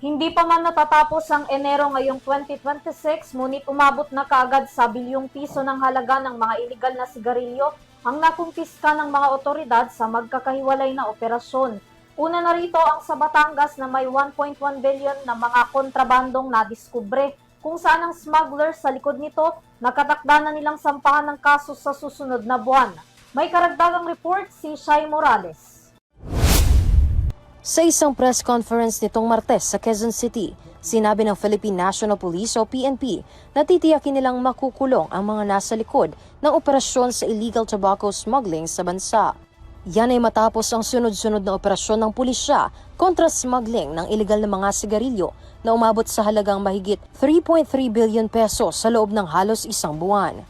Hindi pa man natatapos ang Enero ngayong 2026, ngunit umabot na kaagad sa bilyong piso ng halaga ng mga iligal na sigarilyo ang nakumpiska ng mga otoridad sa magkakahiwalay na operasyon. Una na rito ang sa Batangas na may 1.1 billion na mga kontrabandong nadiskubre, kung saan ang smuggler sa likod nito nakatakda na nilang sampahan ng kaso sa susunod na buwan. May karagdagang report si Shai Morales. Sa isang press conference nitong Martes sa Quezon City, sinabi ng Philippine National Police o PNP na titiyakin nilang makukulong ang mga nasa likod ng operasyon sa illegal tobacco smuggling sa bansa. Yan ay matapos ang sunod-sunod na operasyon ng pulisya kontra smuggling ng illegal na mga sigarilyo na umabot sa halagang mahigit 3.3 billion pesos sa loob ng halos isang buwan.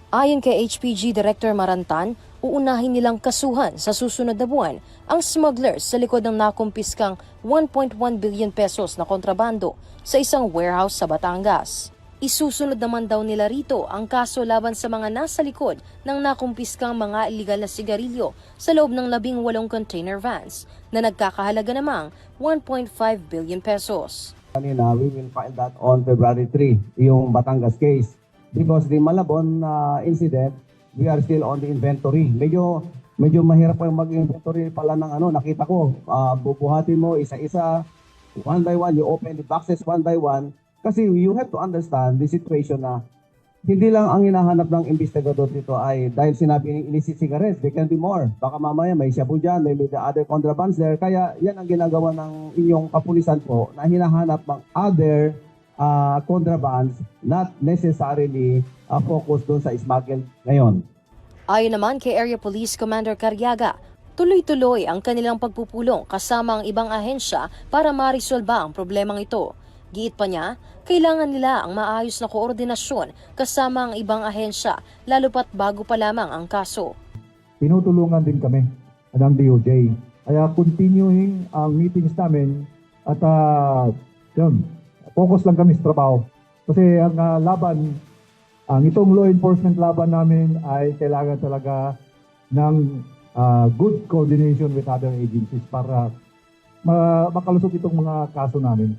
Ayon kay HPG Director Marantan, uunahin nilang kasuhan sa susunod na buwan ang smugglers sa likod ng nakumpiskang 1.1 billion pesos na kontrabando sa isang warehouse sa Batangas. Isusunod naman daw nila rito ang kaso laban sa mga nasa likod ng nakumpiskang mga iligal na sigarilyo sa loob ng 18 container vans na nagkakahalaga namang 1.5 billion pesos. Kanina, we will file that on February 3, yung Batangas case. Because the Malabon incident, we are still on the inventory. Medyo mahirap pa yung mag-inventory pala ng nakita ko. Bubuhatin mo isa-isa, one by one, you open the boxes one by one. Kasi you have to understand the situation na hindi lang ang hinahanap ng investigador dito ay dahil sinabi ng illicit cigarettes, there can be more. Baka mamaya may shabu dyan, may the other contrabands there. Kaya yan ang ginagawa ng inyong kapulisan po na hinahanap ng other contrabands, not necessarily focus doon sa smuggle ngayon. Ayon naman kay Area Police Commander Carriaga, tuloy-tuloy ang kanilang pagpupulong kasama ang ibang ahensya para marisolba ang problemang ito. Giit pa niya, kailangan nila ang maayos na koordinasyon kasama ang ibang ahensya, lalo pat bago pa lamang ang kaso. Tinutulungan din kami ng DOJ. Kaya continuing ang meetings namin at focus lang kami sa trabaho. Kasi ang ang itong law enforcement laban namin ay kailangan talaga ng good coordination with other agencies para makalusot itong mga kaso namin.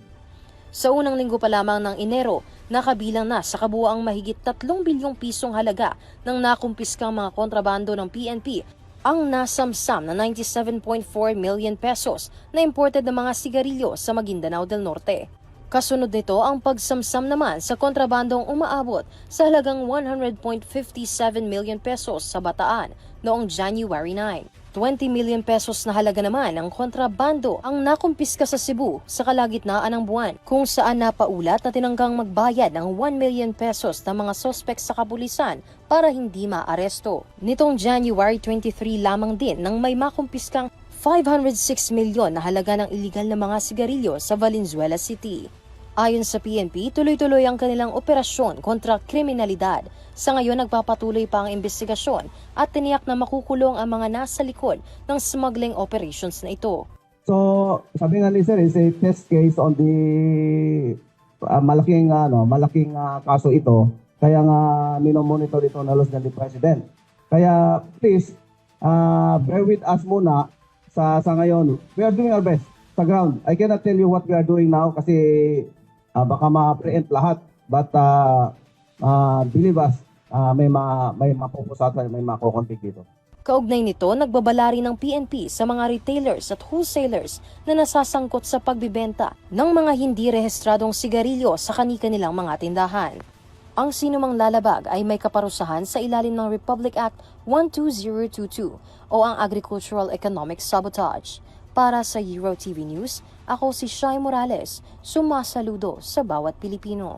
Sa unang linggo pa lamang ng Enero, nakabilang na sa kabuuang mahigit 3 bilyong pisong halaga ng nakumpiskang mga kontrabando ng PNP ang nasamsam na 97.4 million pesos na imported na mga sigarilyo sa Maguindanao del Norte. Kasunod nito ang pagsamsam naman sa kontrabandong umaabot sa halagang 100.57 million pesos sa Bataan noong January 9. 20 million pesos na halaga naman ang kontrabando ang nakumpiska sa Cebu sa kalagitnaan ng buwan, kung saan napaulat na tinanggang magbayad ng 1 million pesos ng mga sospek sa kapulisan para hindi maaresto. Nitong January 23 lamang din nang may makumpiskang 506 milyon na halaga ng iligal na mga sigarilyo sa Valenzuela City. Ayon sa PNP, tuloy-tuloy ang kanilang operasyon kontra kriminalidad. Sa ngayon, nagpapatuloy pa ang investigasyon at tiniyak na makukulong ang mga nasa likod ng smuggling operations na ito. So, sabi nga ni Sir, is a test case on the malaking kaso ito. Kaya nga minomonitor ito na los ng President. Kaya please, bear with us muna sa ngayon. We are doing our best sa ground. I cannot tell you what we are doing now kasi baka ma-preempt lahat. But believe us, may mapupusatan, may makukonfig dito. Kaugnay nito, nagbabala rin ng PNP sa mga retailers at wholesalers na nasasangkot sa pagbibenta ng mga hindi rehistradong sigarilyo sa kani-kanilang mga tindahan. Ang sinumang lalabag ay may kaparusahan sa ilalim ng Republic Act 12022 o ang Agricultural Economic Sabotage. Para sa Euro TV News, ako si Shai Morales, sumasaludo sa bawat Pilipino.